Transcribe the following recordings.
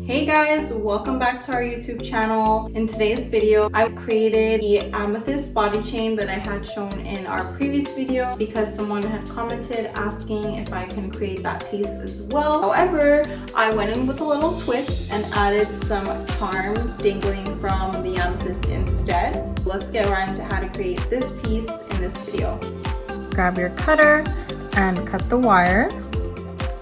Hey guys, welcome back to our YouTube channel. In today's video, I created the amethyst body chain that I had shown in our previous video because someone had commented asking if I can create that piece as well. However, I went in with a little twist and added some charms dangling from the amethyst instead. Let's get right into how to create this piece in this video. Grab your cutter and cut the wire.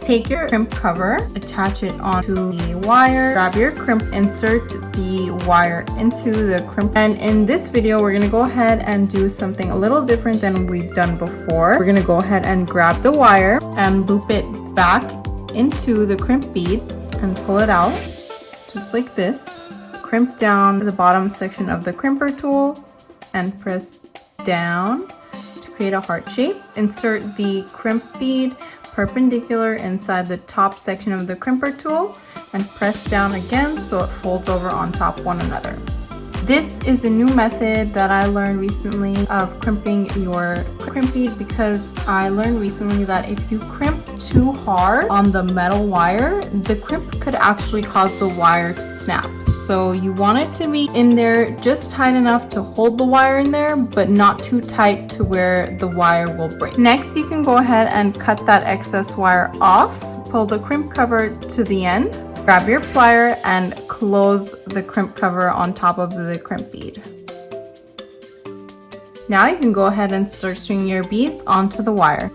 Take your crimp cover, attach it onto the wire, grab your crimp, insert the wire into the crimp. And in this video, we're gonna go ahead and do something a little different than we've done before. We're gonna go ahead and grab the wire and loop it back into the crimp bead and pull it out, just like this. Crimp down to the bottom section of the crimper tool and press down to create a heart shape. Insert the crimp bead perpendicular inside the top section of the crimper tool and press down again so it folds over on top one another. This is a new method that I learned recently of crimping your crimp bead because I learned recently that if you crimp too hard on the metal wire, the crimp could actually cause the wire to snap. So you want it to be in there just tight enough to hold the wire in there, but not too tight to where the wire will break. Next, you can go ahead and cut that excess wire off. Pull the crimp cover to the end. Grab your plier and close the crimp cover on top of the crimp bead. Now you can go ahead and start stringing your beads onto the wire.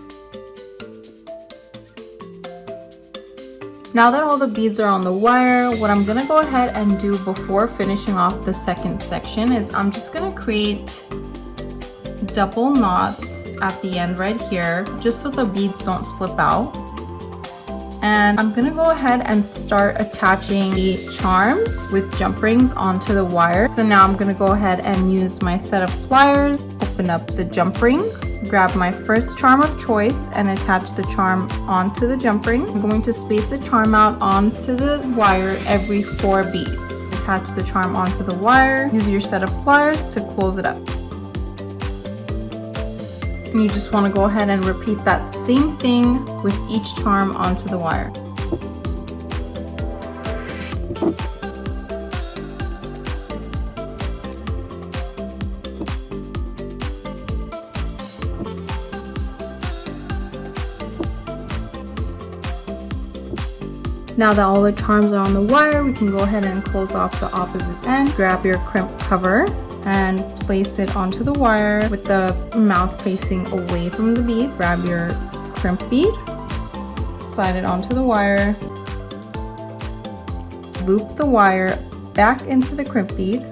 Now that all the beads are on the wire, what I'm gonna go ahead and do before finishing off the second section is I'm just gonna create double knots at the end right here, just so the beads don't slip out. And I'm gonna go ahead and start attaching the charms with jump rings onto the wire. So now I'm gonna go ahead and use my set of pliers, open up the jump ring, grab my first charm of choice and attach the charm onto the jump ring. I'm going to space the charm out onto the wire every 4 beads. Attach the charm onto the wire, use your set of pliers to close it up. And you just want to go ahead and repeat that same thing with each charm onto the wire. Now that all the charms are on the wire, we can go ahead and close off the opposite end. Grab your crimp cover and place it onto the wire with the mouth facing away from the bead. Grab your crimp bead, slide it onto the wire, loop the wire back into the crimp bead,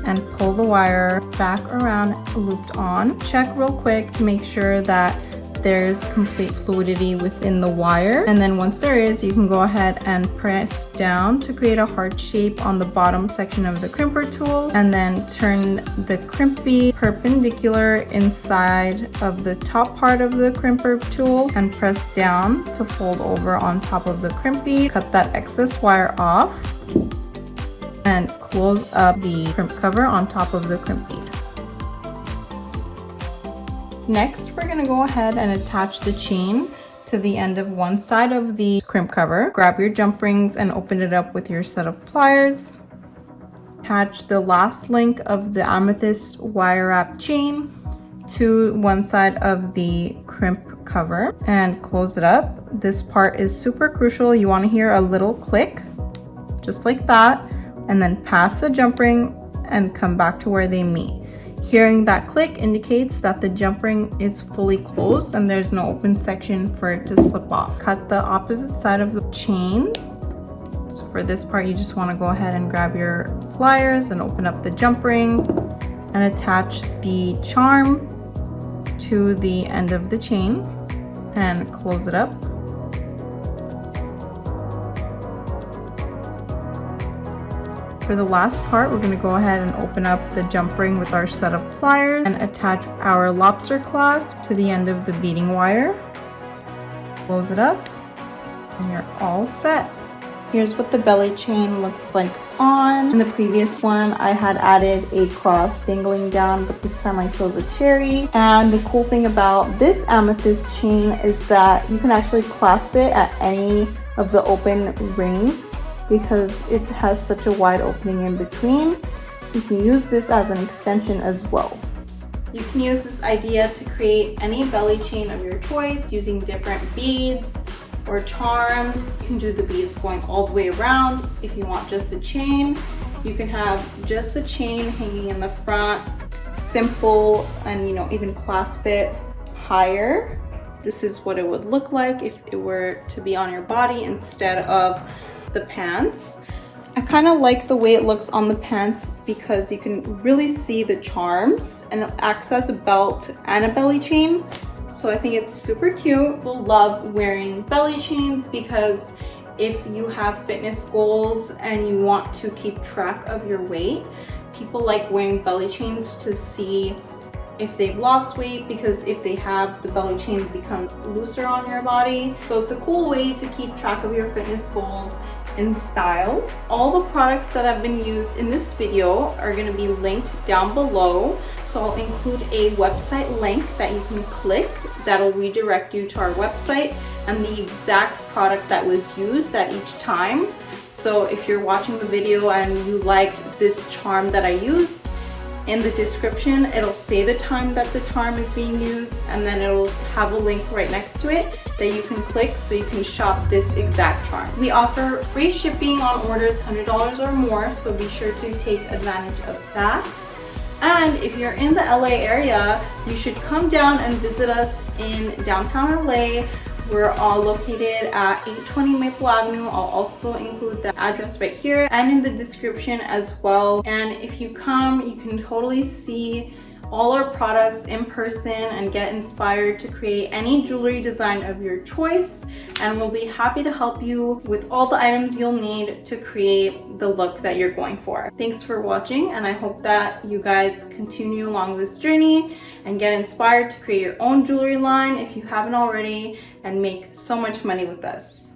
and pull the wire back around looped on. Check real quick to make sure that there's complete fluidity within the wire, and then once there is, you can go ahead and press down to create a heart shape on the bottom section of the crimper tool, and then turn the crimp bead perpendicular inside of the top part of the crimper tool and press down to fold over on top of the crimp bead. Cut that excess wire off and close up the crimp cover on top of the crimp bead. Next, we're gonna go ahead and attach the chain to the end of one side of the crimp cover. Grab your jump rings and open it up with your set of pliers. Attach the last link of the amethyst wire wrap chain to one side of the crimp cover and close it up. This part is super crucial. You wanna hear a little click, just like that, and then pass the jump ring and come back to where they meet. Hearing that click indicates that the jump ring is fully closed and there's no open section for it to slip off. Cut the opposite side of the chain. So for this part, you just want to go ahead and grab your pliers and open up the jump ring and attach the charm to the end of the chain and close it up. For the last part, we're going to go ahead and open up the jump ring with our set of pliers and attach our lobster clasp to the end of the beading wire. Close it up and you're all set. Here's what the belly chain looks like on. In the previous one, I had added a cross dangling down, but this time I chose a cherry. And the cool thing about this amethyst chain is that you can actually clasp it at any of the open rings because it has such a wide opening in between. So you can use this as an extension as well. You can use this idea to create any belly chain of your choice using different beads or charms. You can do the beads going all the way around. If you want just a chain, you can have just a chain hanging in the front, simple, and even clasp it higher. This is what it would look like if it were to be on your body instead of the pants. I kind of like the way it looks on the pants because you can really see the charms, and it acts as a belt and a belly chain. So I think it's super cute. People love wearing belly chains because if you have fitness goals and you want to keep track of your weight, people like wearing belly chains to see if they've lost weight, because if they have, the belly chain becomes looser on your body. So it's a cool way to keep track of your fitness goals in style. All the products that have been used in this video are going to be linked down below. So I'll include a website link that you can click that'll redirect you to our website and the exact product that was used at each time. So if you're watching the video and you like this charm that I used, in the description it'll say the time that the charm is being used, and then it'll have a link right next to it that you can click so you can shop this exact charm. We offer free shipping on orders $100 or more, so be sure to take advantage of that. And if you're in the LA area, you should come down and visit us in downtown LA. We're all located at 820 Maple Avenue. I'll also include the address right here and in the description as well. And if you come, you can totally see all our products in person and get inspired to create any jewelry design of your choice. And we'll be happy to help you with all the items you'll need to create the look that you're going for. Thanks for watching, and I hope that you guys continue along this journey and get inspired to create your own jewelry line if you haven't already, and make so much money with us.